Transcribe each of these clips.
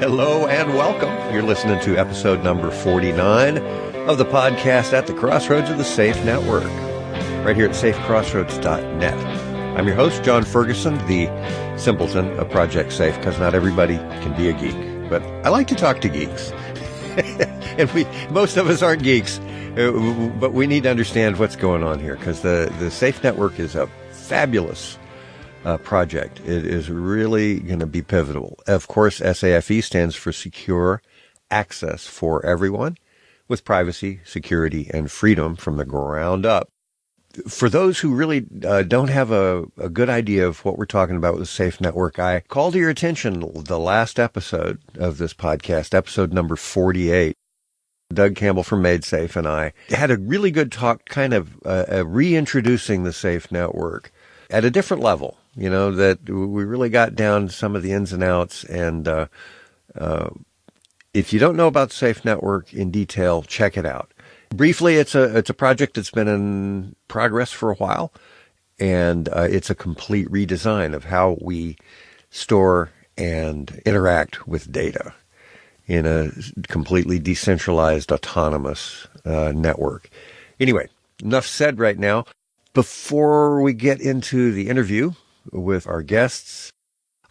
Hello and welcome. You're listening to episode number 49 of the podcast at the Crossroads of the Safe Network, right here at safecrossroads.net. I'm your host, John Ferguson, the simpleton of Project Safe, because not everybody can be a geek. But I like to talk to geeks. And most of us aren't geeks, but we need to understand what's going on here, because the Safe Network is a fabulous project. It is really going to be pivotal. Of course, SAFE stands for Secure Access for Everyone, with privacy, security, and freedom from the ground up. For those who really don't have a good idea of what we're talking about with the Safe Network, I call to your attention the last episode of this podcast, episode number 48. Doug Campbell from MaidSafe and I had a really good talk, kind of reintroducing the Safe Network at a different level, you know, that we really got down some of the ins and outs. And if you don't know about the Safe Network in detail, check it out. Briefly, it's a project that's been in progress for a while, and it's a complete redesign of how we store and interact with data in a completely decentralized, autonomous network. Anyway, enough said right now. Before we get into the interview with our guests,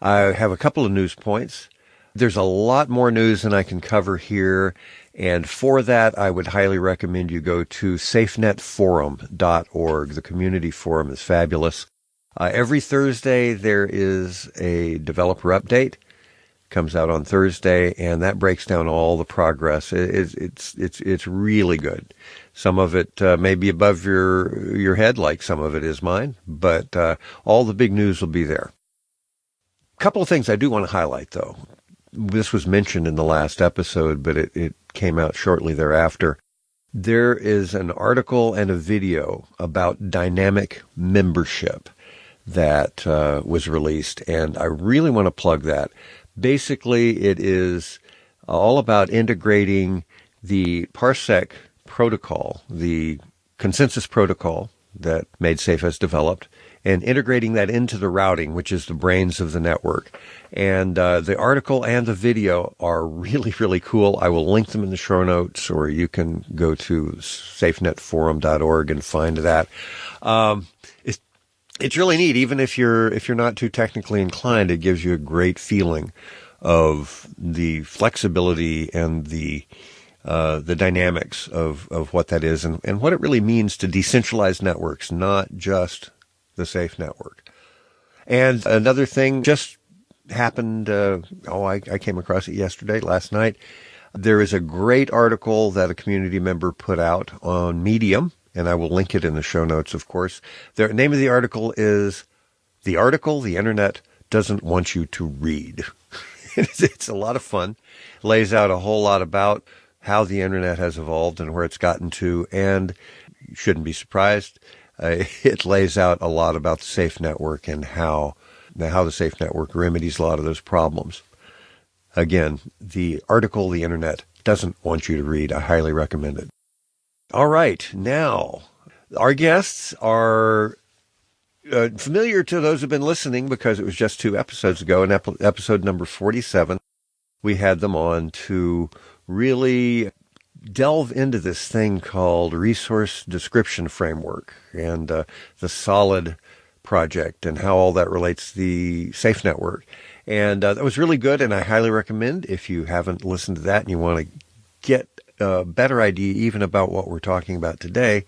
I have a couple of news points. There's a lot more news than I can cover here, and for that, I would highly recommend you go to safenetforum.org. The community forum is fabulous. Every Thursday, there is a developer update. Comes out on Thursday, and that breaks down all the progress. It's really good. Some of it may be above your head, like some of it is mine, but all the big news will be there. A couple of things I do want to highlight, though. This was mentioned in the last episode, but it came out shortly thereafter. There is an article and a video about dynamic membership that was released, and I really want to plug that. Basically, it is all about integrating the Parsec protocol, the consensus protocol that MaidSafe has developed, and integrating that into the routing, which is the brains of the network. And the article and the video are really, really cool. I will link them in the show notes, or you can go to safenetforum.org and find that. It's really neat. Even if you're not too technically inclined, it gives you a great feeling of the flexibility and the dynamics of what that is and what it really means to decentralized networks, not just the Safe Network. And another thing just happened, I came across it last night. There is a great article that a community member put out on Medium, and I will link it in the show notes, of course. The name of the article is The Article the Internet Doesn't Want You to Read. It's a lot of fun. Lays out a whole lot about how the Internet has evolved and where it's gotten to, and you shouldn't be surprised. It lays out a lot about the Safe Network and how the Safe Network remedies a lot of those problems. Again, the article the Internet doesn't want you to read. I highly recommend it. All right, now, our guests are familiar to those who've been listening because it was just 2 episodes ago, in episode number 47. We had them on to really delve into this thing called Resource Description Framework and the SOLID project and how all that relates to the Safe Network. And that was really good, and I highly recommend, if you haven't listened to that and you want to get a better idea even about what we're talking about today,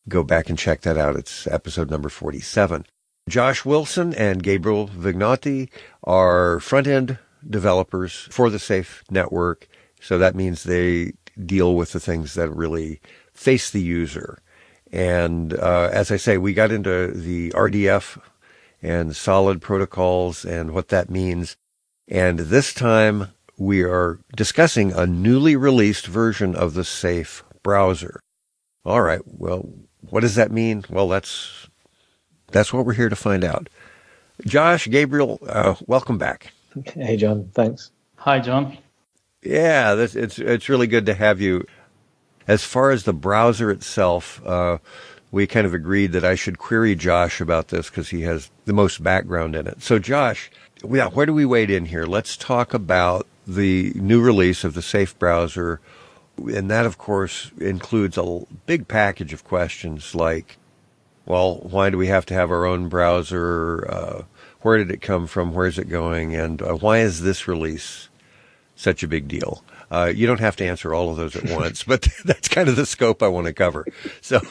go back and check that out. It's episode number 47. Josh Wilson and Gabriel Viganotti are front-end developers for the Safe Network, so that means they deal with the things that really face the user. And as I say, we got into the RDF and solid protocols and what that means. And this time we are discussing a newly released version of the Safe browser. All right, well, what does that mean? Well, that's what we're here to find out. Josh, Gabriel, welcome back. Hey, John. Thanks. Hi, John. Yeah, it's really good to have you. As far as the browser itself, we kind of agreed that I should query Josh about this because he has the most background in it. So, Josh, Yeah, where do we wade in here? Let's talk about the new release of the Safe browser. And that, of course, includes a big package of questions like, well, why do we have to have our own browser? Where did it come from? Where's it going? And why is this release such a big deal? You don't have to answer all of those at once, but that's kind of the scope I want to cover. So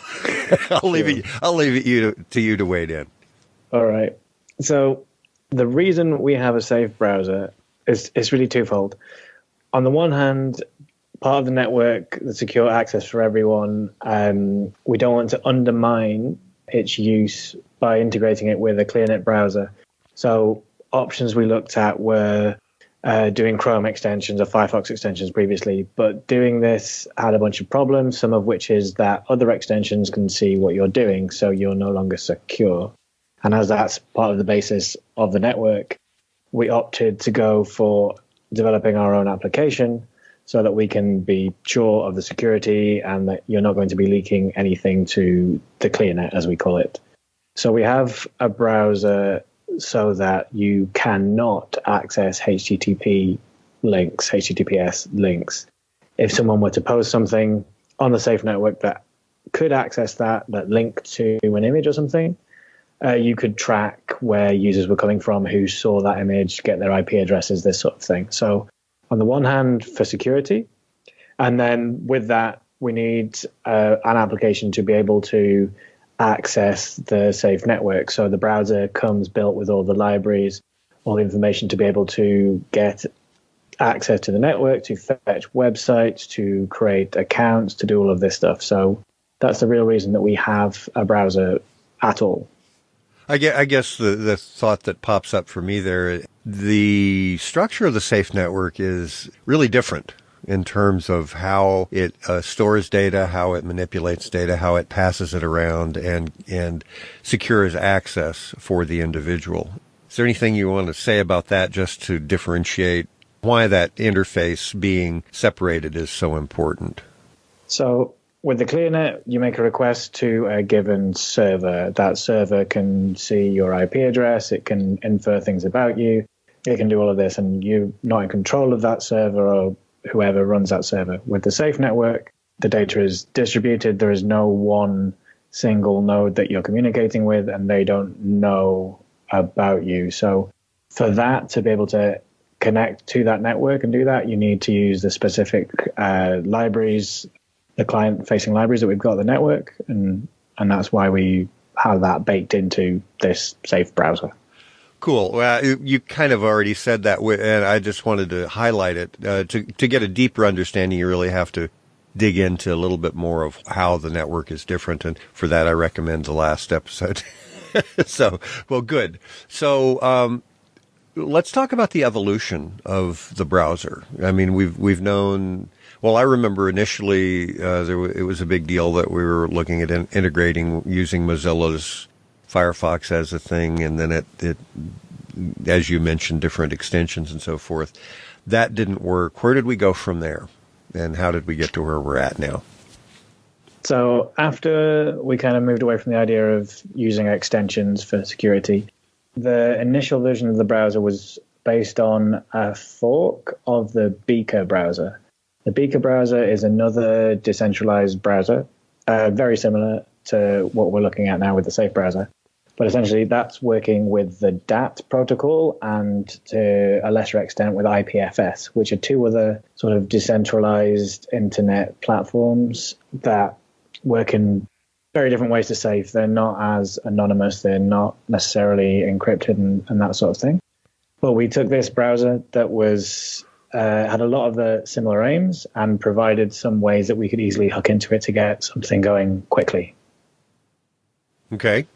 I'll leave it to you to wade in. All right. So the reason we have a safe browser is really twofold. On the one hand, part of the network, the secure access for everyone, we don't want to undermine its use by integrating it with a ClearNet browser. So options we looked at were doing Chrome extensions or Firefox extensions previously, but doing this had a bunch of problems, some of which is that other extensions can see what you're doing, so you're no longer secure. And as that's part of the basis of the network, we opted to go for developing our own application so that we can be sure of the security and that you're not going to be leaking anything to the ClearNet, as we call it. So we have a browser so that you cannot access HTTPS links. If someone were to post something on the safe network that could access that linked to an image or something, you could track where users were coming from, who saw that image, get their IP addresses, this sort of thing. So on the one hand, for security, and then with that, we need an application to be able to access the safe network. So the browser comes built with all the libraries, all the information to be able to get access to the network, to fetch websites, to create accounts, to do all of this stuff. So that's the real reason that we have a browser at all. I guess the thought that pops up for me there, the structure of the safe network is really different in terms of how it stores data, how it manipulates data, how it passes it around, and secures access for the individual. Is there anything you want to say about that, just to differentiate why that interface being separated is so important? So with the ClearNet, you make a request to a given server. That server can see your IP address, it can infer things about you, it can do all of this, and you're not in control of that server or whoever runs that server. With the safe network, the data is distributed. There is no one single node that you're communicating with, and they don't know about you. So for that to be able to connect to that network and do that, you need to use the specific libraries, the client-facing libraries that we've got on the network, and that's why we have that baked into this safe browser. Cool. Well, you kind of already said that, and I just wanted to highlight it. To get a deeper understanding, you really have to dig into a little bit more of how the network is different, and for that, I recommend the last episode. So, well, good. So, let's talk about the evolution of the browser. I mean, we've known. Well, I remember initially it was a big deal that we were looking at integrating using Mozilla's Firefox as a thing, and then it, as you mentioned, different extensions and so forth. That didn't work. Where did we go from there, and how did we get to where we're at now? So after we kind of moved away from the idea of using extensions for security, the initial version of the browser was based on a fork of the Beaker browser. The Beaker browser is another decentralized browser, very similar to what we're looking at now with the Safe browser. But essentially, that's working with the DAT protocol and to a lesser extent with IPFS, which are two other sort of decentralized internet platforms that work in very different ways to Safe. They're not as anonymous. They're not necessarily encrypted and that sort of thing. But we took this browser that was had a lot of the similar aims and provided some ways that we could easily hook into it to get something going quickly. Okay.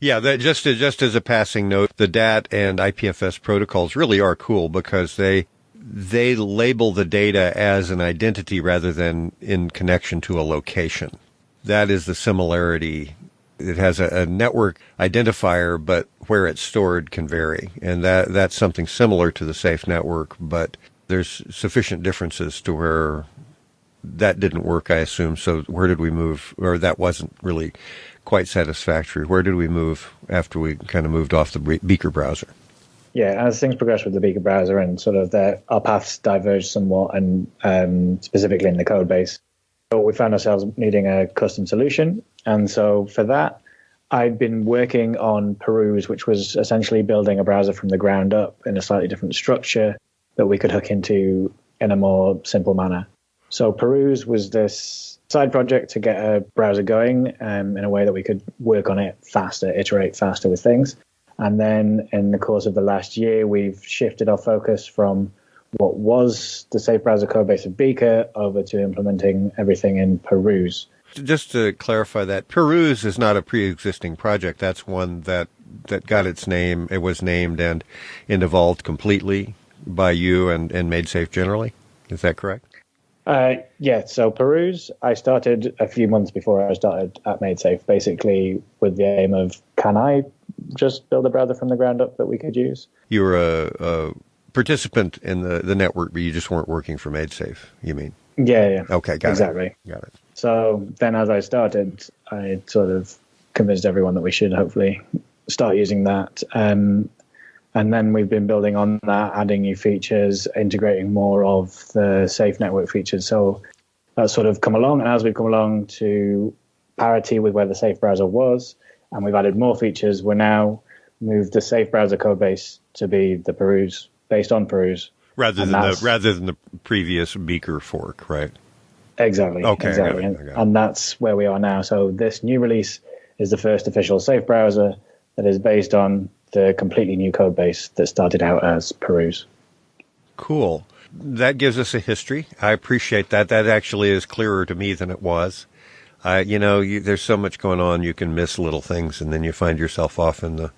Yeah, that just as a passing note, the DAT and IPFS protocols really are cool because they label the data as an identity rather than in connection to a location. That is the similarity. It has a network identifier, but where it's stored can vary. And that's something similar to the Safe network, but there's sufficient differences to where that didn't work, I assume. So where did we move? Or that wasn't really quite satisfactory. Where did we move after we kind of moved off the Beaker browser? Yeah, as things progress with the Beaker browser and sort of our paths diverged somewhat, and specifically in the code base, so we found ourselves needing a custom solution. And so for that, I'd been working on Peruse, which was essentially building a browser from the ground up in a slightly different structure that we could hook into in a more simple manner. So Peruse was this side project to get a browser going in a way that we could work on it faster, iterate faster with things. And then in the course of the last year, we've shifted our focus from what was the safe browser codebase of Beaker over to implementing everything in Peruse. Just to clarify that, Peruse is not a pre-existing project. That's one that got its name, it was named and evolved completely by you and MaidSafe generally. Is that correct? Yeah, so Peruse, I started a few months before I started at MaidSafe, basically with the aim of, can I just build a browser from the ground up that we could use? You were a participant in the network, but you just weren't working for MaidSafe, you mean? Yeah. Okay, got exactly. it. Got it. So then as I started, I sort of convinced everyone that we should hopefully start using that. And then we've been building on that, adding new features, integrating more of the safe network features. So that's sort of come along. And as we've come along to parity with where the safe browser was, and we've added more features, we're now moved the safe browser code base to be the Peruse, based on Peruse. Rather than the previous Beaker fork, right? Exactly. Okay. Exactly. I got it. And that's where we are now. So this new release is the first official safe browser that is based on the completely new code base that started out as Peruse. Cool. That gives us a history. I appreciate that. That actually is clearer to me than it was. There's so much going on, you can miss little things, and then you find yourself often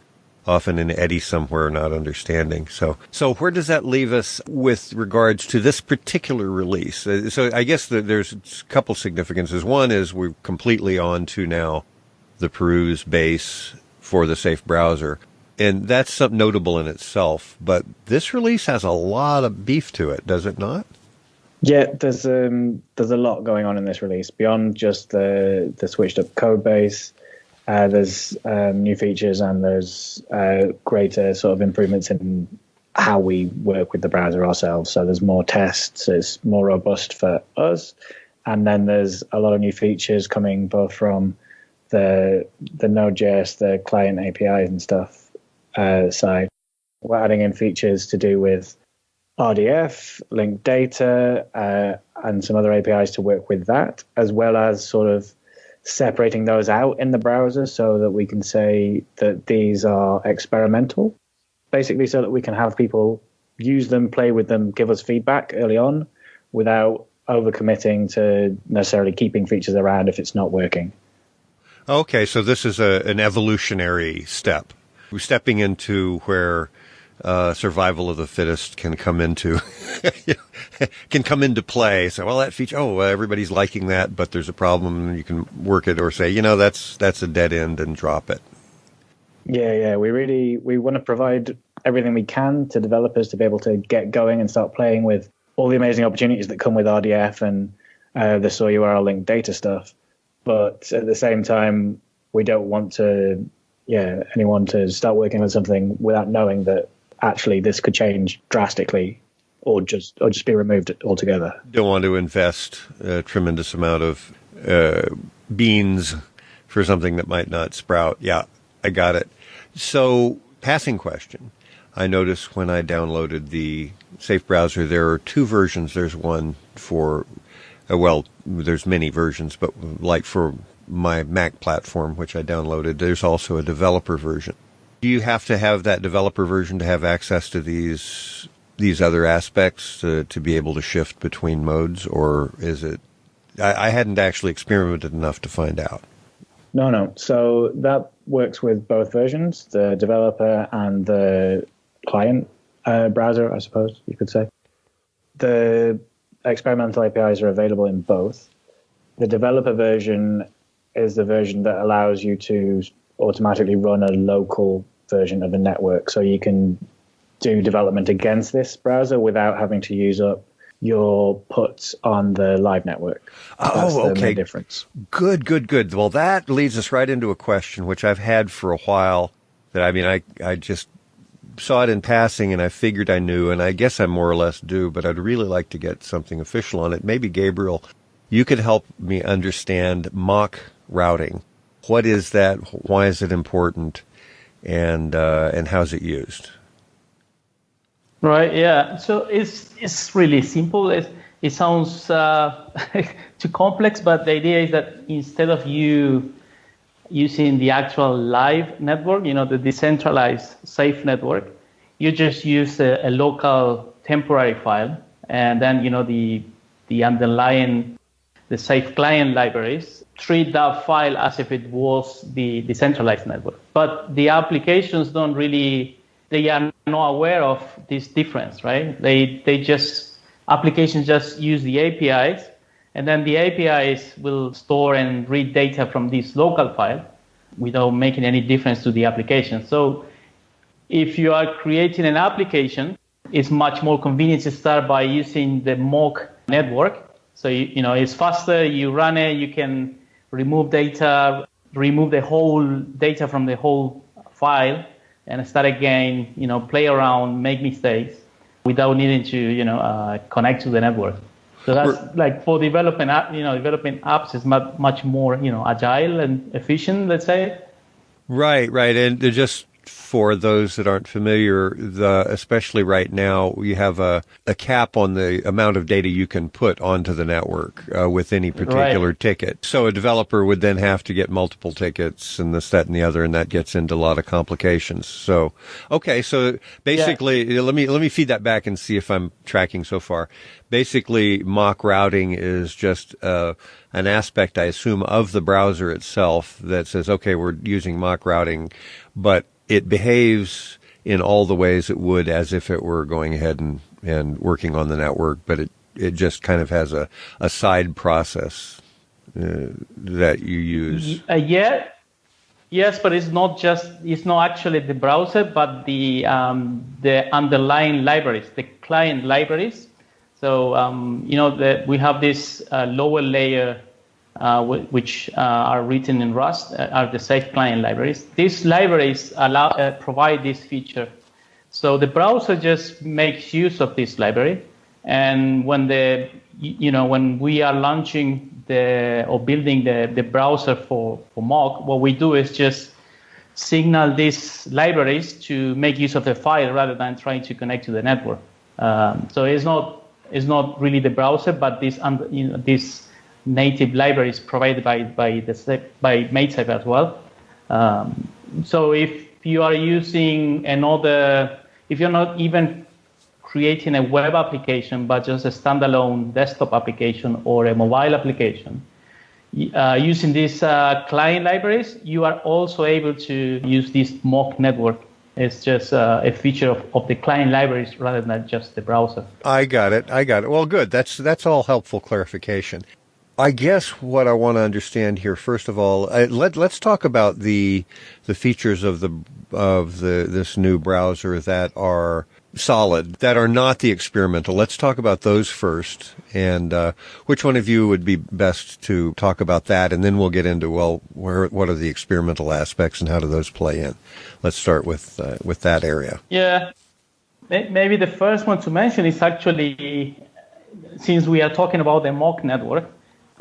in an eddy somewhere, not understanding. So where does that leave us with regards to this particular release? So I guess there's a couple significances. One is we're completely on to now the Peruse base for the safe browser. And that's something notable in itself. But this release has a lot of beef to it, does it not? Yeah, there's a lot going on in this release beyond just the switched up code base. There's new features, and there's greater sort of improvements in how we work with the browser ourselves. So there's more tests, it's more robust for us. And then there's a lot of new features coming both from the Node.js, the client APIs and stuff side. We're adding in features to do with RDF, linked data, and some other APIs to work with that, as well as sort of separating those out in the browser so that we can say that these are experimental, basically so that we can have people use them, play with them, give us feedback early on without overcommitting to necessarily keeping features around if it's not working. Okay, so this is an evolutionary step. We're stepping into where survival of the fittest can come into play. So, well, that feature, everybody's liking that, but there's a problem, and you can work it or say, that's a dead end and drop it. Yeah. We want to provide everything we can to developers to be able to get going and start playing with all the amazing opportunities that come with RDF and the soy URL linked data stuff. But at the same time, we don't want anyone to start working on something without knowing that actually this could change drastically or just be removed altogether. Don't want to invest a tremendous amount of beans for something that might not sprout. Yeah, I got it. So, passing question. I noticed when I downloaded the Safe browser, there are two versions. There's one for, there's many versions, but like for my Mac platform, which I downloaded, there's also a developer version. Do you have to have that developer version to have access to these other aspects to be able to shift between modes, or is it? I hadn't actually experimented enough to find out. No. So that works with both versions, the developer and the client browser, I suppose you could say. The experimental APIs are available in both. The developer version is the version that allows you to automatically run a local version of the network. So you can do development against this browser without having to use up your puts on the live network. That's the main difference. Good. Well, that leads us right into a question which I've had for a while that, I just saw it in passing, and I figured I knew, and I guess I more or less do, but I'd really like to get something official on it. Maybe, Gabriel, you could help me understand mock routing. What is that? Why is it important? And how's it used? Right. Yeah. So it's really simple. It sounds too complex, but the idea is that instead of you using the actual live network, the decentralized safe network, you just use a local temporary file, and then the underlying the safe client libraries treat that file as if it was the decentralized network. But the applications don't really, they are not aware of this difference, right? Applications just use the APIs, and then the APIs will store and read data from this local file without making any difference to the application. So if you are creating an application, it's much more convenient to start by using the mock network. So it's faster, you run it, you can remove data, remove the whole data from the whole file, and start again, play around, make mistakes without needing to, connect to the network. So that's like for developing apps is much more, agile and efficient, let's say. Right. And just for those that aren't familiar, especially right now, you have a cap on the amount of data you can put onto the network with any particular ticket. So a developer would then have to get multiple tickets and this, that, and the other, and that gets into a lot of complications. So, okay, so basically, let me feed that back and see if I'm tracking so far. Basically, mock routing is just an aspect, I assume, of the browser itself that says, okay, we're using mock routing, but it behaves in all the ways it would as if it were going ahead and working on the network, but it just kind of has a side process that you use. Yes, but it's not actually the browser, but the underlying libraries, the client libraries. So we have this lower layer which are written in Rust, are the safe client libraries. These libraries provide this feature. So the browser just makes use of this library, and when we are launching or building the browser for mock, what we do is just signal these libraries to make use of the file rather than trying to connect to the network. So it's not really the browser, but these native libraries provided by MaidSafe as well. So if you are using if you're not even creating a web application, but just a standalone desktop application or a mobile application, using these client libraries, you are also able to use this mock network. It's just a feature of the client libraries rather than just the browser. I got it. Well, good. That's all helpful clarification. I guess what I want to understand here, first of all, let's talk about the features of this new browser that are solid, that are not the experimental. Let's talk about those first, and which one of you would be best to talk about that, and then we'll get into what are the experimental aspects and how do those play in. Let's start with that area. Yeah, maybe the first one to mention is actually, since we are talking about the mock network.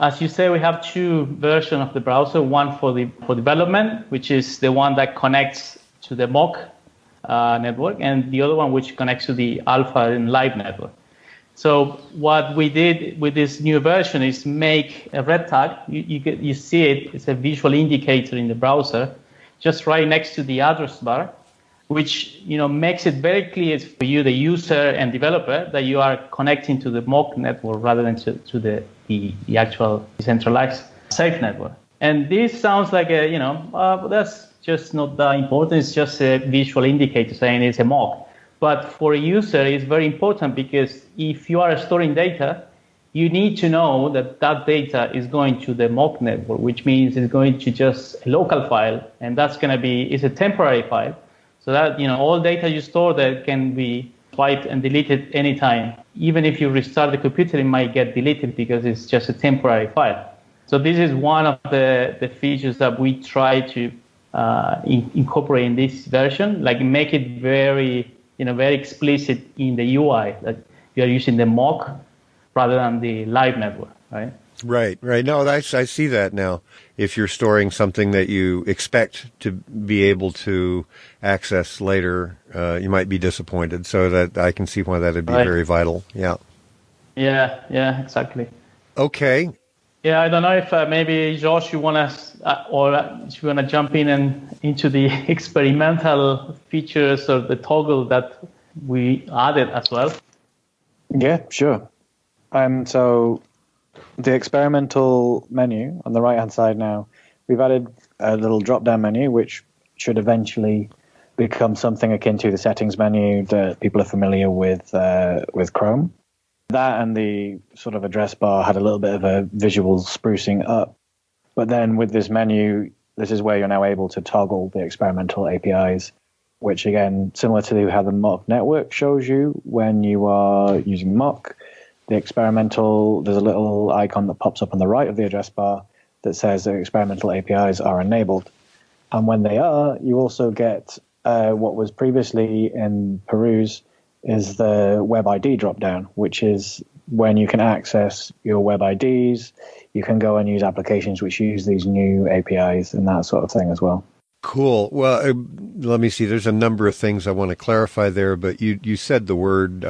As you say, we have two versions of the browser, one for development, which is the one that connects to the mock network, and the other one which connects to the alpha and live network. So what we did with this new version is make a red tag. You see it, it's a visual indicator in the browser, just right next to the address bar, which makes it very clear for you, the user and developer, that you are connecting to the mock network rather than to the actual decentralized safe network. And this sounds like that's just not that important. It's just a visual indicator saying it's a mock. But for a user, it's very important because if you are storing data, you need to know that data is going to the mock network, which means it's going to just a local file, and that's going to it's a temporary file. So that, all data you store there can be swiped and deleted anytime. Even if you restart the computer, it might get deleted because it's just a temporary file. So this is one of the features that we try to incorporate in this version, like make it very, very explicit in the UI that you're using the mock rather than the live network, right? Right. No, I see that now. If you're storing something that you expect to be able to access later, you might be disappointed. So that I can see why that would be very vital. Yeah. Yeah, exactly. Okay. Yeah, I don't know if maybe Josh, you want to, or if you want to jump in and into the experimental features of the toggle that we added as well. Yeah, sure. So the experimental menu on the right-hand side now, we've added a little drop-down menu, which should eventually become something akin to the settings menu that people are familiar with Chrome. That and the sort of address bar had a little bit of a visual sprucing up. But then with this menu, this is where you're now able to toggle the experimental APIs, which again, similar to how the mock network shows you when you are using mock, the experimental, there's a little icon that pops up on the right of the address bar that says the experimental APIs are enabled. And when they are, you also get what was previously in Peruse is the Web ID dropdown, which is when you can access your Web IDs, you can go and use applications which use these new APIs and that sort of thing as well. Cool. Well, let me see. There's a number of things I want to clarify there, but you said the word,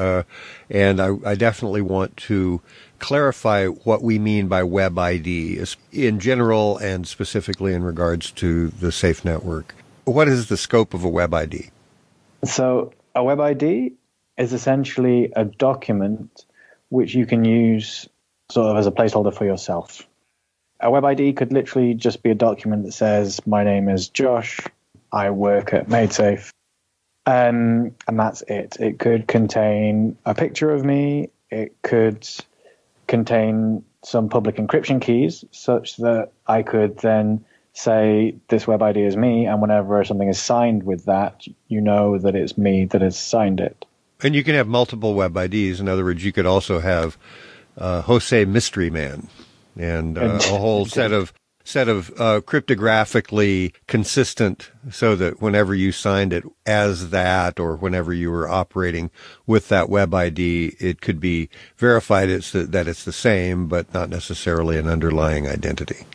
and I definitely want to clarify what we mean by Web ID in general and specifically in regards to the Safe Network. What is the scope of a Web ID? So a Web ID is essentially a document which you can use sort of as a placeholder for yourself. A Web ID could literally just be a document that says, my name is Josh, I work at MaidSafe, and that's it. It could contain a picture of me. It could contain some public encryption keys such that I could then say this Web ID is me, and whenever something is signed with that, you know that it's me that has signed it. And you can have multiple Web IDs. In other words, you could also have Jose Mystery Man and a whole set of cryptographically consistent, so that whenever you signed it as that, or whenever you were operating with that Web ID, it could be verified that it's the same, but not necessarily an underlying identity.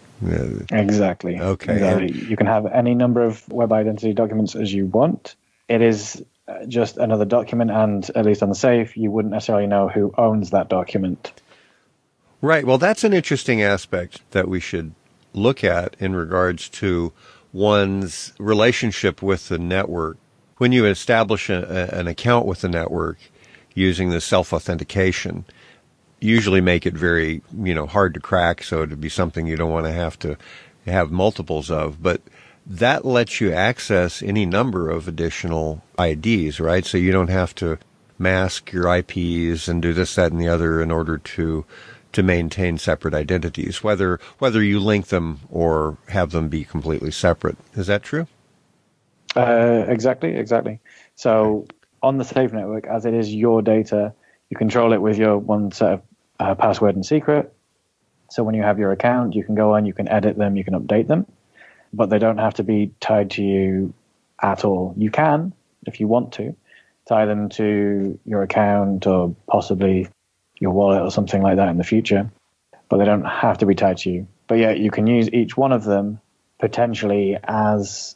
Exactly. Okay. Exactly. You can have any number of web identity documents as you want. It is just another document, and at least on the Safe, you wouldn't necessarily know who owns that document. Right. Well, that's an interesting aspect that we should look at in regards to one's relationship with the network. When you establish an account with the network using the self-authentication, usually make it very, hard to crack, so it'd be something you don't want to have multiples of. But that lets you access any number of additional IDs, right? So you don't have to mask your IPs and do this, that, and the other in order to maintain separate identities, whether you link them or have them be completely separate. Is that true? Exactly. So on the Safe Network, as it is your data, you control it with your one set of password and secret. So when you have your account, you can go on, you can edit them, you can update them, but they don't have to be tied to you at all. You can, if you want to, tie them to your account or possibly your wallet or something like that in the future, but they don't have to be tied to you. But yeah, you can use each one of them potentially as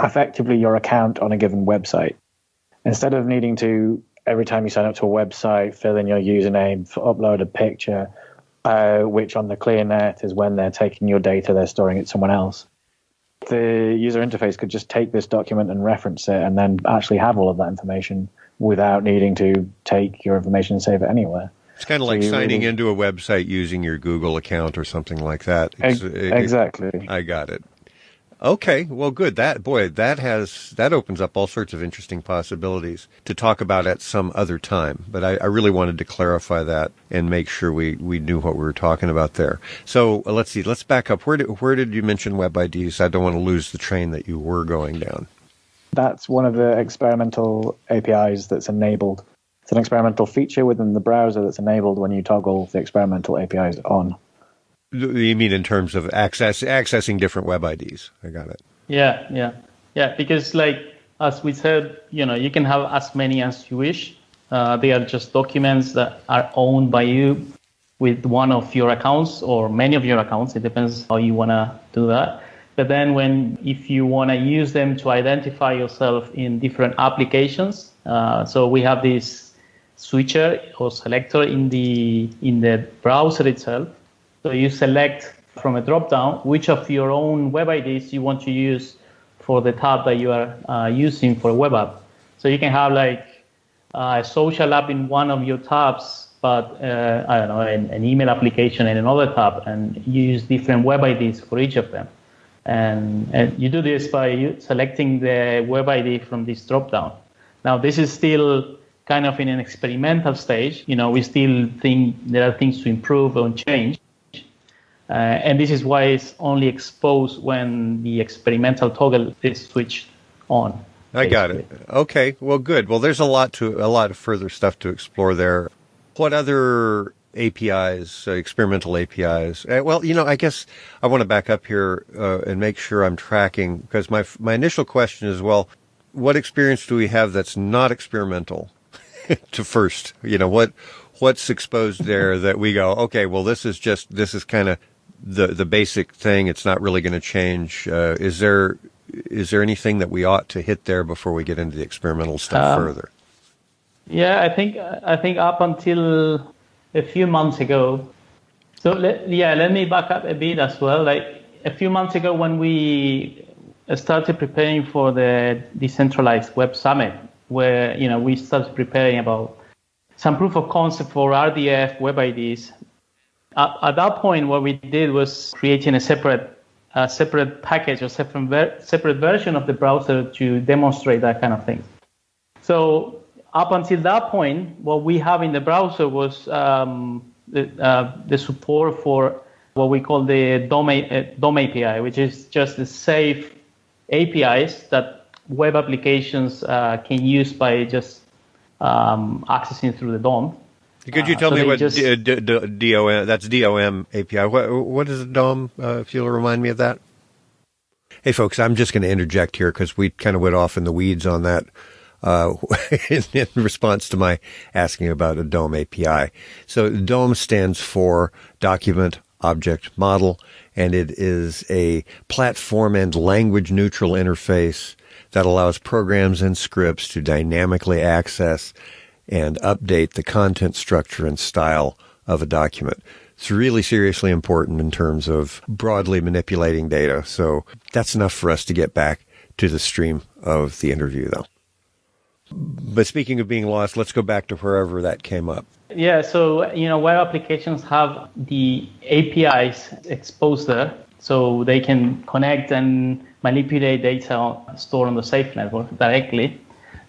effectively your account on a given website. Instead of needing to, every time you sign up to a website, fill in your username, upload a picture, which on the ClearNet is when they're taking your data, they're storing it somewhere else. The user interface could just take this document and reference it and then actually have all of that information without needing to take your information and save it anywhere. It's kind of like signing into a website using your Google account or something like that. Exactly. I got it. Okay, well, good. That opens up all sorts of interesting possibilities to talk about at some other time. But I really wanted to clarify that and make sure we knew what we were talking about there. So let's see. Let's back up. Where did you mention Web IDs? I don't want to lose the train that you were going down. That's one of the experimental APIs that's enabled. It's an experimental feature within the browser that's enabled when you toggle the experimental APIs on. You mean in terms of accessing different Web IDs? I got it. Yeah. Because as we said, you can have as many as you wish. They are just documents that are owned by you with one of your accounts or many of your accounts. It depends how you want to do that. But then if you want to use them to identify yourself in different applications, so we have this switcher or selector in the browser itself. So you select from a drop-down which of your own web IDs you want to use for the tab that you are using for a web app. So you can have a social app in one of your tabs, but I don't know, an email application in another tab, and use different web IDs for each of them. And you do this by selecting the web ID from this drop-down. Now, this is still kind of in an experimental stage. We still think there are things to improve and change. And this is why it's only exposed when the experimental toggle is switched on. I got it. Okay, well, good. Well, there's a lot of further stuff to explore there. What other APIs, experimental APIs? Well, I guess I want to back up here and make sure I'm tracking, because my initial question is, well, what experience do we have that's not experimental to first? What's exposed there that we go, okay, well, this is kind of the basic thing. It's not really going to change. Is there anything that we ought to hit there before we get into the experimental stuff further? Yeah, I think up until a few months ago. So let me back up a bit as well. Like a few months ago, when we started preparing for the Decentralized Web Summit, where we started preparing about some proof of concept for RDF web IDs. At that point, what we did was creating a separate package or separate version of the browser to demonstrate that kind of thing. So up until that point, what we have in the browser was the support for what we call the DOM API, which is just the safe APIs that web applications can use by just accessing through the DOM. Could you tell me what DOM? That's DOM API. What is a DOM? If you'll remind me of that. Hey, folks, I'm just going to interject here because we kind of went off in the weeds on that in response to my asking about a DOM API. So DOM stands for Document Object Model, and it is a platform and language neutral interface that allows programs and scripts to dynamically access and update the content structure and style of a document. It's really seriously important in terms of broadly manipulating data. So that's enough for us to get back to the stream of the interview, though. But speaking of being lost, let's go back to wherever that came up. Yeah, so, web applications have the APIs exposed there, so they can connect and manipulate data stored on the safe network directly.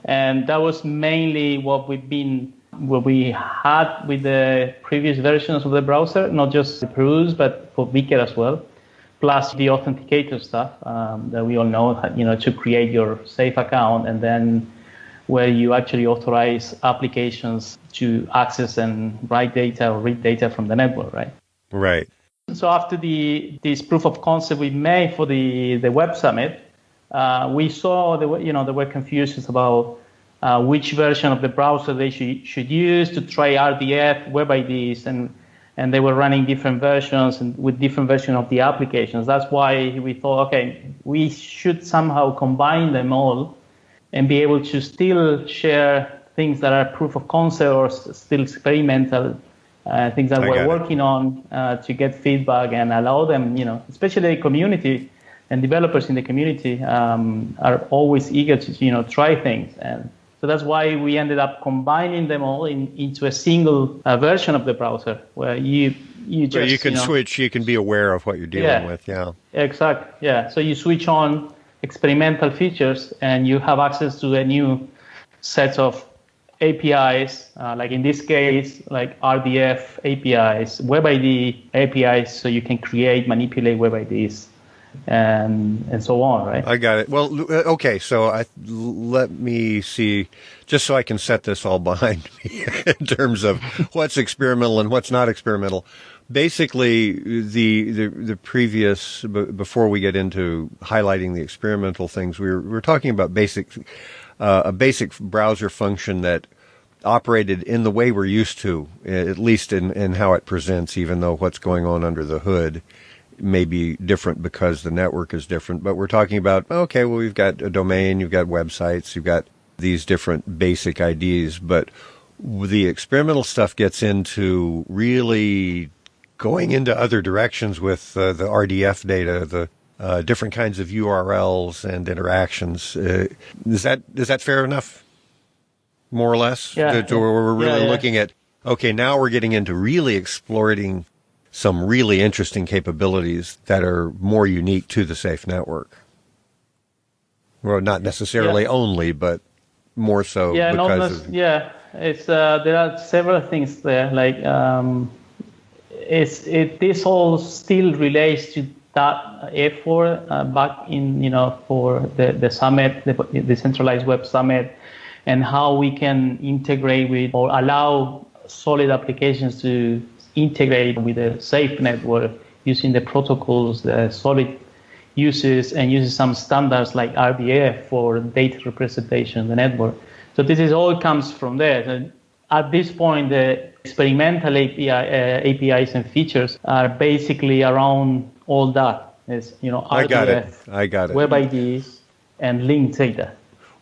And that was mainly what we had with the previous versions of the browser, not just the Peruse, but for Vicker as well, plus the authenticator stuff that we all know, to create your safe account, and then where you actually authorize applications to access and write data or read data from the network, right? Right. So after this proof of concept we made for the Web Summit, we saw there were confusions about which version of the browser they should use to try RDF web IDs, and they were running different versions and with different versions of the applications. That's why we thought, okay, we should somehow combine them all and be able to still share things that are proof of concept or still experimental, things that we're working on to get feedback and allow them, especially the community and developers in the community are always eager to, try things. And so that's why we ended up combining them all into a single version of the browser where you can switch, you can be aware of what you're dealing with. Yeah. Exactly. Yeah. So you switch on experimental features and you have access to a new set of APIs, like in this case, like RDF APIs, Web ID APIs, so you can create, manipulate Web IDs, and so on, right? I got it. Well, okay, so let me see, just so I can set this all behind me in terms of what's experimental and what's not experimental. Basically, the previous, before we get into highlighting the experimental things, we're talking about a basic browser function that operated in the way we're used to, at least in how it presents, even though what's going on under the hood may be different because the network is different. But we're talking about, okay, well, we've got a domain, you've got websites, you've got these different basic IDs, but the experimental stuff gets into really going into other directions with the RDF data, the different kinds of URLs and interactions. Is that fair enough? More or less? Yeah. We're really Yeah. looking at, okay, now we're getting into really exploiting some really interesting capabilities that are more unique to the Safe network. Well, not necessarily only, but more so because of... Yeah, it's there are several things there. Like this all still relates to that effort back in for the summit, the decentralized web summit, and how we can integrate with or allow solid applications to integrate with the Safe network using the protocols, the solid uses, and using some standards like RDF for data representation of the network. So this is all comes from there. So at this point, the experimental APIs and features are basically around all that. It's RDF, I got it. web IDs, and linked data.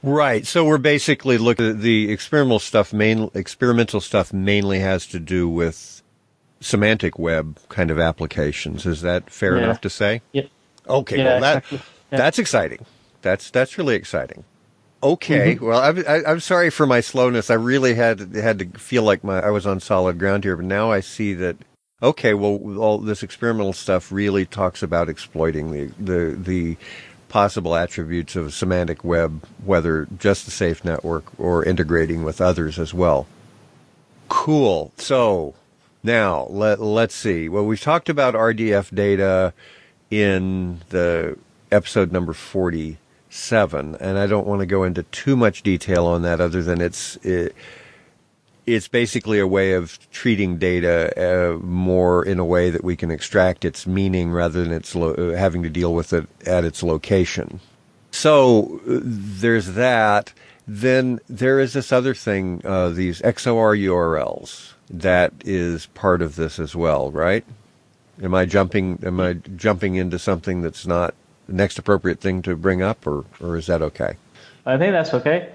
Right. So we're basically looking at the experimental stuff mainly has to do with semantic web kind of applications. Is that fair enough to say? Yep. Okay. Yeah, Well, exactly. that's exciting. That's really exciting. Okay. Mm-hmm. Well, I'm sorry for my slowness. I really had to feel like I was on solid ground here, but now I see that. Okay. Well, all this experimental stuff really talks about exploiting the possible attributes of semantic web, whether just the Safe network or integrating with others as well. Cool. So now let's see. Well, we've talked about RDF data in the episode number 47, and I don't want to go into too much detail on that other than it's basically a way of treating data more in a way that we can extract its meaning rather than having to deal with it at its location. So there's that. Then there is this other thing, these XOR URLs. That is part of this as well, right? Am I jumping into something that's not the next appropriate thing to bring up, or is that okay? I think that's okay.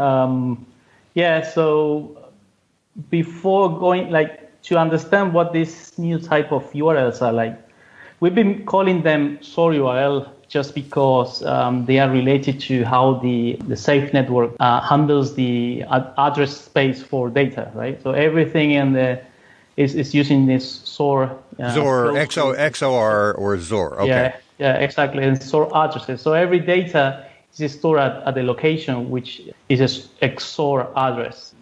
So before going, to understand what these new type of URLs are like, we've been calling them SOAR URL just because they are related to how the Safe network handles the address space for data, right? So everything is using this SOAR. XOR or ZOR. Okay. Yeah, exactly. And SOAR addresses. So every data is stored at the location, which is a XOR address.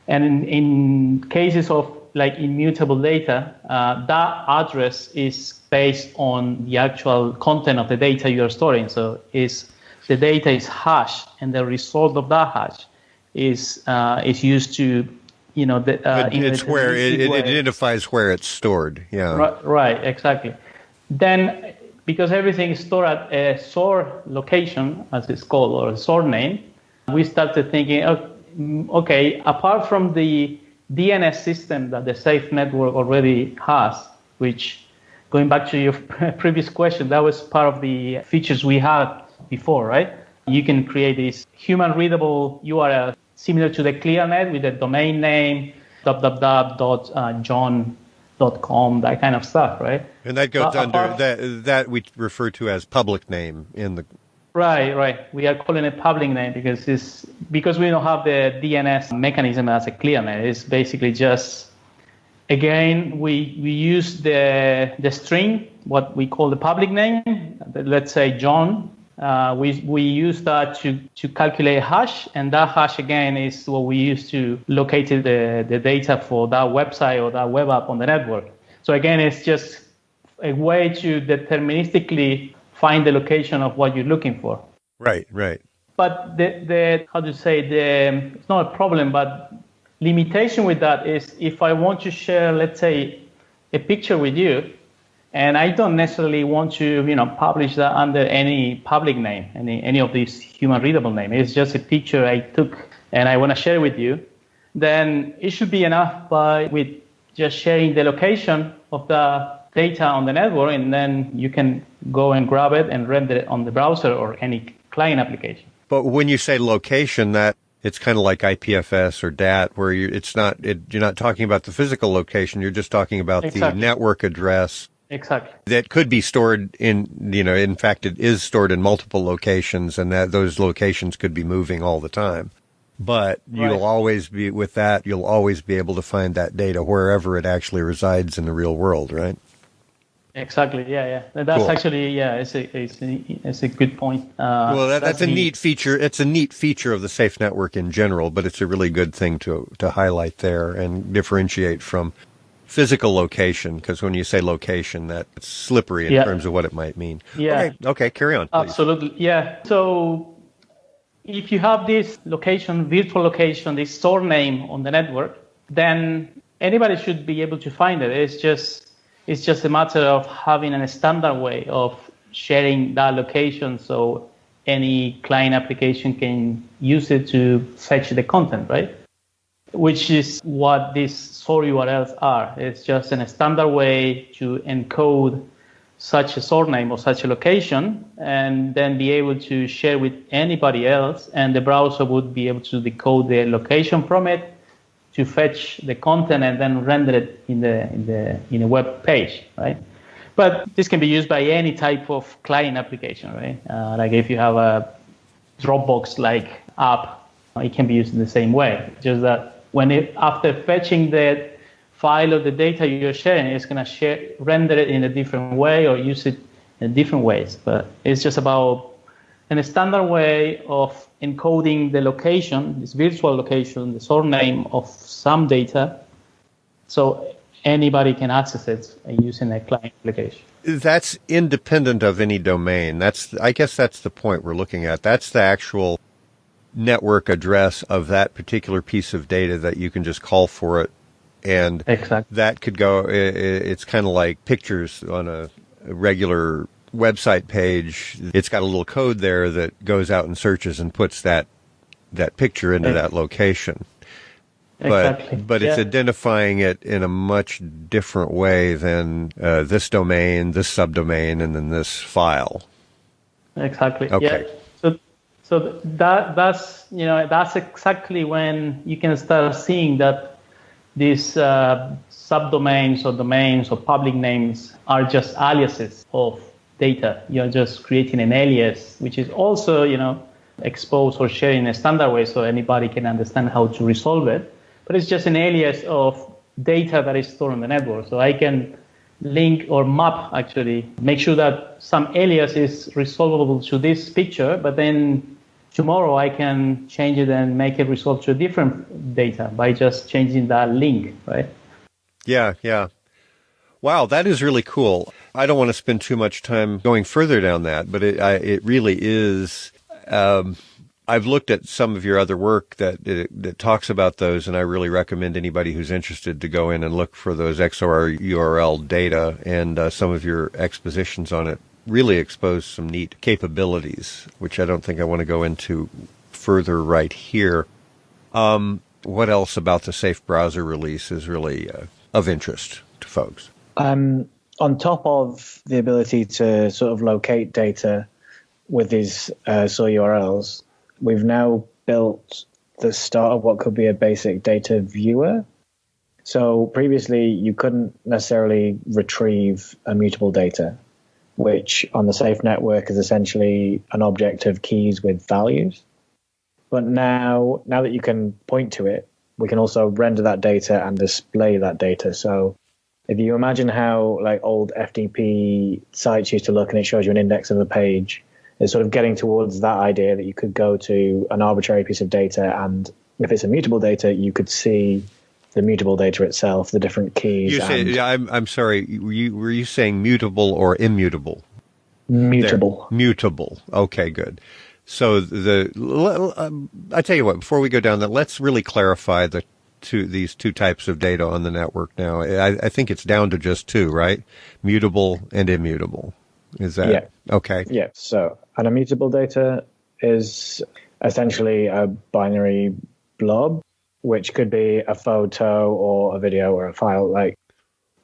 And in cases of immutable data, that address is based on the actual content of the data you are storing. So the data is hashed, and the result of that hash is used to, it's where it identifies where it's stored. Yeah. Right. Exactly. Then, because everything is stored at a SOAR location, as it's called, or a SOAR name, we started thinking, okay, apart from the DNS system that the Safe network already has, which, going back to your previous question, that was part of the features we had before, right? You can create this human-readable URL similar to the ClearNet with a domain name, www.john.com, that kind of stuff, right? And that goes under that we refer to as public name in the... Right. We are calling it public name because we don't have the DNS mechanism as a ClearNet. It's basically just, again, we use the string, what we call the public name. Let's say John. We use that to calculate hash, and that hash again is what we use to locate the data for that website or that web app on the network. So again, it's just a way to deterministically find the location of what you're looking for. Right, right. But it's not a problem, but limitation with that is if I want to share, let's say, a picture with you, and I don't necessarily want to, publish that under any public name, any of these human readable name. It's just a picture I took and I want to share with you. Then it should be enough with just sharing the location of the data on the network, and then you can go and grab it and render it on the browser or any client application. But when you say location, that it's kind of like IPFS or DAT, where you're not talking about the physical location. You're just talking about the network address. Exactly. That could be stored in fact, it is stored in multiple locations, and that those locations could be moving all the time. But you'll always be able to find that data wherever it actually resides in the real world, right? Exactly. Yeah. That's cool. Actually, it's a good point. Well, that's a neat feature. It's a neat feature of the Safe Network in general, but it's a really good thing to highlight there and differentiate from physical location, because when you say location, that's slippery in terms of what it might mean. Yeah. Okay, carry on, please. Absolutely. Yeah. So if you have this location, virtual location, this store name on the network, then anybody should be able to find it. It's just a matter of having a standard way of sharing that location so any client application can use it to fetch the content, right? Which is what these source URLs are. It's just a standard way to encode such a source name or such a location and then be able to share with anybody else, and the browser would be able to decode the location from it to fetch the content and then render it in a web page, right? But this can be used by any type of client application, right? Like if you have a Dropbox-like app, it can be used in the same way. Just that after fetching the file of the data you're sharing, it's going to render it in a different way or use it in different ways. But it's just about a standard way of encoding the location, this virtual location, the source name of some data, so anybody can access it using a client application. That's independent of any domain. I guess that's the point we're looking at. That's the actual network address of that particular piece of data that you can just call for it. And that could go, it's kind of like pictures on a regular website page. It's got a little code there that goes out and searches and puts that picture into that location. But it's identifying it in a much different way than this domain, this subdomain, and then this file. Exactly. Okay. Yeah. So that's exactly when you can start seeing that these subdomains or domains or public names are just aliases of data. You're just creating an alias, which is also, exposed or shared in a standard way so anybody can understand how to resolve it. But it's just an alias of data that is stored on the network. So I can link or map, actually, make sure that some alias is resolvable to this picture, but then tomorrow I can change it and make it resolve to a different data by just changing that link, right? Yeah. Wow, that is really cool. I don't want to spend too much time going further down that, but it really is. I've looked at some of your other work that talks about those, and I really recommend anybody who's interested to go in and look for those XOR URL data, and some of your expositions on it really expose some neat capabilities, which I don't think I want to go into further right here. What else about the Safe Browser release is really of interest to folks? On top of the ability to sort of locate data with these SOR URLs, we've now built the start of what could be a basic data viewer. So previously, you couldn't necessarily retrieve immutable data, which on the Safe network is essentially an object of keys with values. But now that you can point to it, we can also render that data and display that data. So if you imagine how like old FTP sites used to look and it shows you an index of a page, it's sort of getting towards that idea that you could go to an arbitrary piece of data, and if it's immutable data, you could see the mutable data itself, the different keys. I'm sorry. Were you saying mutable or immutable? Mutable. Mutable. Okay, good. So I tell you what, before we go down that, let's really clarify these two types of data on the network now. I think it's down to just two, right? Mutable and immutable. Is that? Yeah. Okay. Yeah. So an immutable data is essentially a binary blob, which could be a photo or a video or a file, like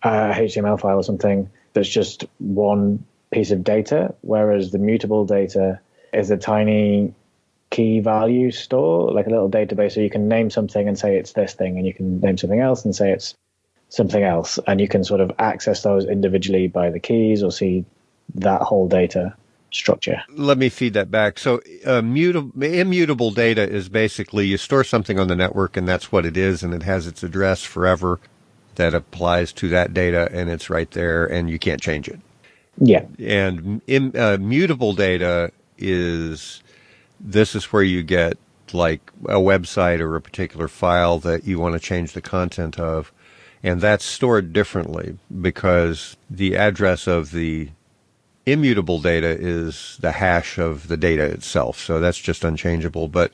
a HTML file or something that's just one piece of data, whereas the mutable data is a tiny key value store, like a little database. So you can name something and say it's this thing, and you can name something else and say it's something else. And you can sort of access those individually by the keys or see that whole data structure. Let me feed that back. So immutable data is basically you store something on the network and that's what it is, and it has its address forever that applies to that data, and it's right there and you can't change it. Yeah. And mutable data is where you get like a website or a particular file that you want to change the content of, and that's stored differently because the address of the immutable data is the hash of the data itself, so that's just unchangeable. But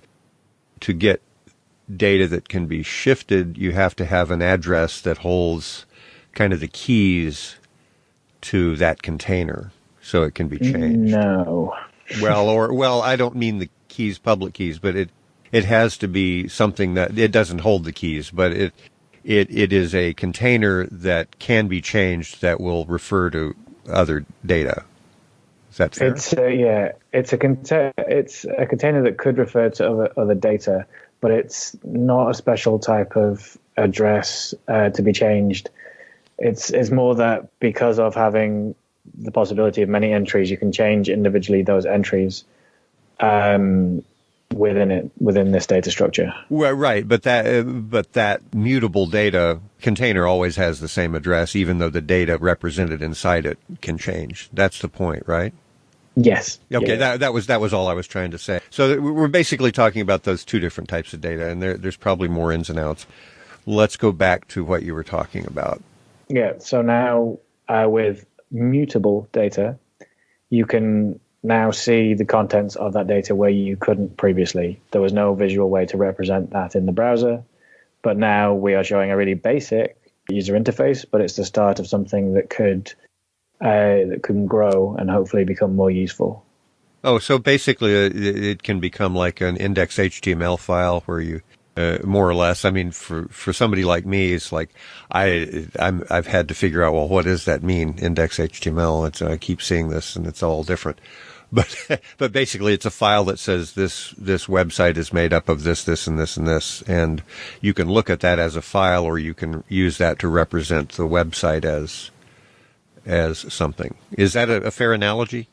to get data that can be shifted, you have to have an address that holds kind of the keys to that container, so it can be changed. No. Well, I don't mean the keys, public keys, but it has to be something that it doesn't hold the keys, but it is a container that can be changed that will refer to other data. Is that fair? It's a container that could refer to other data, but it's not a special type of address to be changed. It's more that because of having the possibility of many entries, you can change individually those entries within this data structure. Well, right, but that mutable data container always has the same address, even though the data represented inside it can change. That's the point, right? Yes. Okay, yeah. that was all I was trying to say. So we're basically talking about those two different types of data, and there's probably more ins and outs. Let's go back to what you were talking about. Yeah. So now with mutable data, you can now see the contents of that data where you couldn't previously. There was no visual way to represent that in the browser, but now we are showing a really basic user interface, but it's the start of something that could grow and hopefully become more useful. Oh, so basically it can become like an index HTML file where you, more or less, I mean, for somebody like me, it's like I've had to figure out, well, what does that mean, index HTML? I keep seeing this and it's all different. But basically it's a file that says this website is made up of this, and this, and this, and you can look at that as a file, or you can use that to represent the website as something. Is that a fair analogy?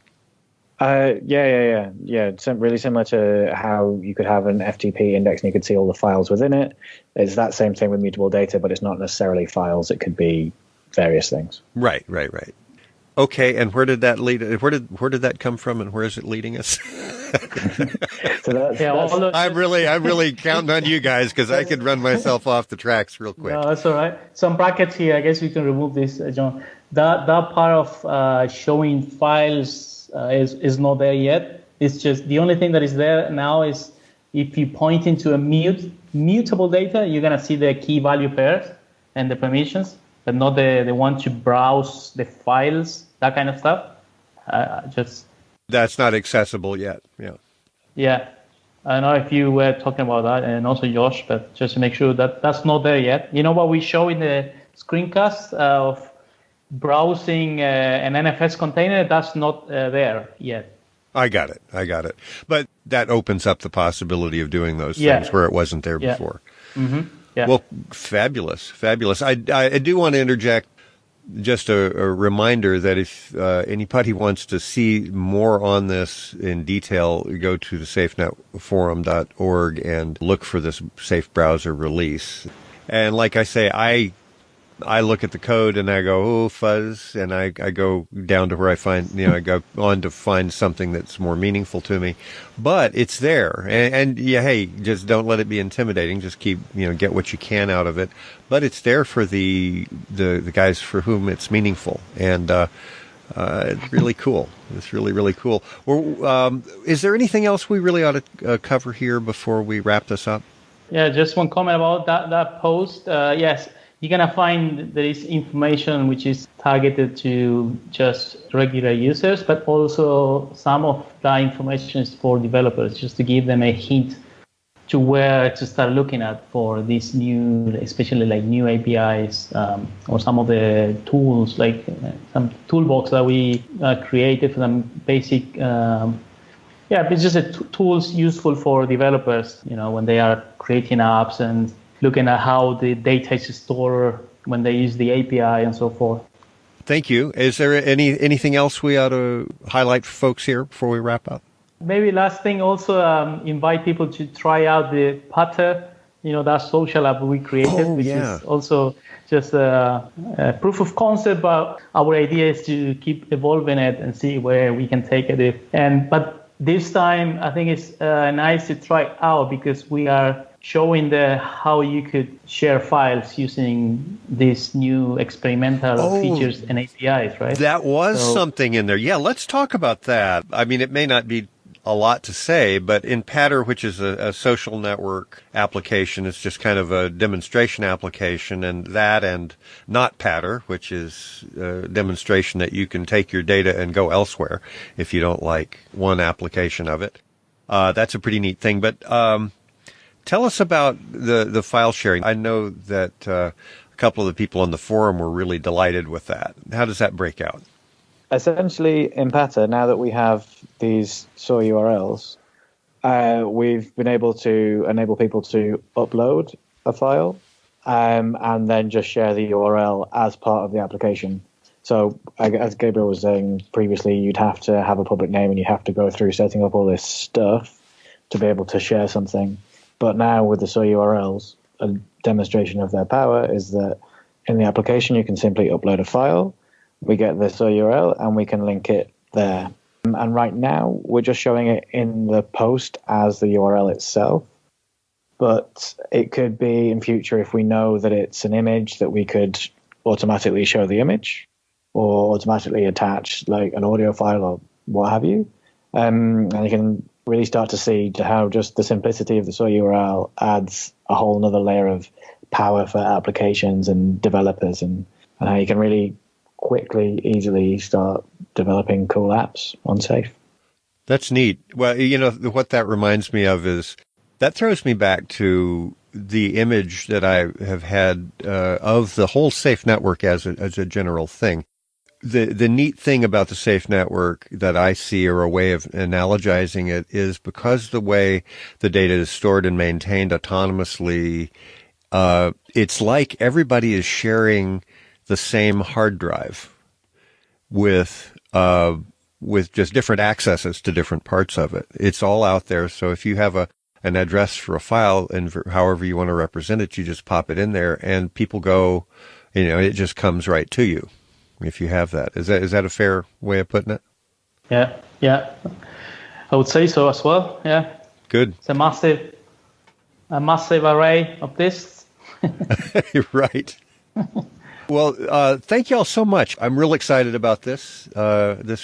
Yeah. It's really similar to how you could have an FTP index and you could see all the files within it. It's that same thing with mutable data, but it's not necessarily files. It could be various things. Right. Okay, and where did that lead? Where did that come from, and where is it leading us? I'm really counting on you guys because I could run myself off the tracks real quick. No, that's all right. Some brackets here. I guess we can remove this, John. That part of showing files is not there yet. It's just the only thing that is there now is if you point into a mutable data, you're gonna see the key value pairs and the permissions, but not the one to browse the files, that kind of stuff. That's not accessible yet. Yeah. I don't know if you were talking about that, and also Josh, but just to make sure that that's not there yet. You know what we show in the screencast of browsing an NFS container? That's not there yet. I got it. But that opens up the possibility of doing those things where it wasn't there before. Mm-hmm. Yeah. Well, fabulous. I do want to interject just a reminder that if anybody wants to see more on this in detail, go to the safenetforum.org and look for this safe browser release. And like I say, I look at the code and I go, oh, fuzz, and I go down to where I find, I go on to find something that's more meaningful to me. But it's there. And hey, just don't let it be intimidating. Just keep, get what you can out of it. But it's there for the guys for whom it's meaningful. And It's really cool. It's really, really cool. Well, is there anything else we really ought to cover here before we wrap this up? Yeah, just one comment about that post. Yes, you're going to find there is information which is targeted to just regular users, but also some of that information is for developers, just to give them a hint to where to start looking at for these new, especially like new APIs, or some of the tools, like some toolbox that we created for them, basic, it's just tools useful for developers, when they are creating apps and looking at how the data is stored when they use the API and so forth. Thank you. Is there anything else we ought to highlight for folks here before we wrap up? Maybe last thing, also invite people to try out the Pater, that social app we created, which is also just a proof of concept, but our idea is to keep evolving it and see where we can take it. But this time, I think it's nice to try out because we are showing how you could share files using these new experimental features and APIs, right? That was something in there. Yeah, let's talk about that. I mean, it may not be a lot to say, but in Patter, which is a social network application, it's just kind of a demonstration application, and not Patter, which is a demonstration that you can take your data and go elsewhere if you don't like one application of it. That's a pretty neat thing. But tell us about the file sharing. I know that a couple of the people on the forum were really delighted with that. How does that break out? Essentially, in Patter, now that we have these soy URLs, we've been able to enable people to upload a file and then just share the URL as part of the application. So, as Gabriel was saying previously, you'd have to have a public name and you have to go through setting up all this stuff to be able to share something. But now with the soy URLs, a demonstration of their power is that in the application, you can simply upload a file. We get the soy URL and we can link it there. And right now, we're just showing it in the post as the URL itself. But it could be in future, if we know that it's an image, that we could automatically show the image or automatically attach like an audio file or what have you. And you can really start to see how just the simplicity of the soy URL adds a whole nother layer of power for applications and developers, and how you can really quickly, easily start developing cool apps on Safe. That's neat. Well, what that reminds me of is that throws me back to the image that I have had of the whole Safe network as a general thing. The neat thing about the Safe network that I see, or a way of analogizing it, is because the way the data is stored and maintained autonomously, it's like everybody is sharing the same hard drive with just different accesses to different parts of it. It's all out there. So if you have an address for a file, and however you want to represent it, you just pop it in there and people go, it just comes right to you if you have that. Is that a fair way of putting it? Yeah. I would say so as well. Yeah. Good. It's a massive array of disks. Right. Well, thank you all so much. I'm real excited about this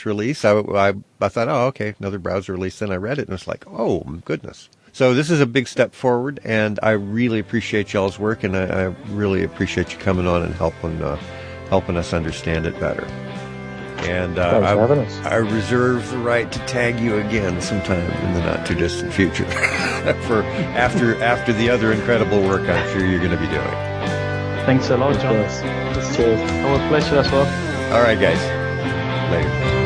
release. I thought, okay, another browser release. Then I read it and it's like, oh, goodness. So this is a big step forward, and I really appreciate y'all's work, and I really appreciate you coming on and helping us understand it better. And I reserve the right to tag you again sometime in the not too distant future for after the other incredible work I'm sure you're going to be doing. Thanks a lot, John. Cheers. Our pleasure as well. All right, guys. Later.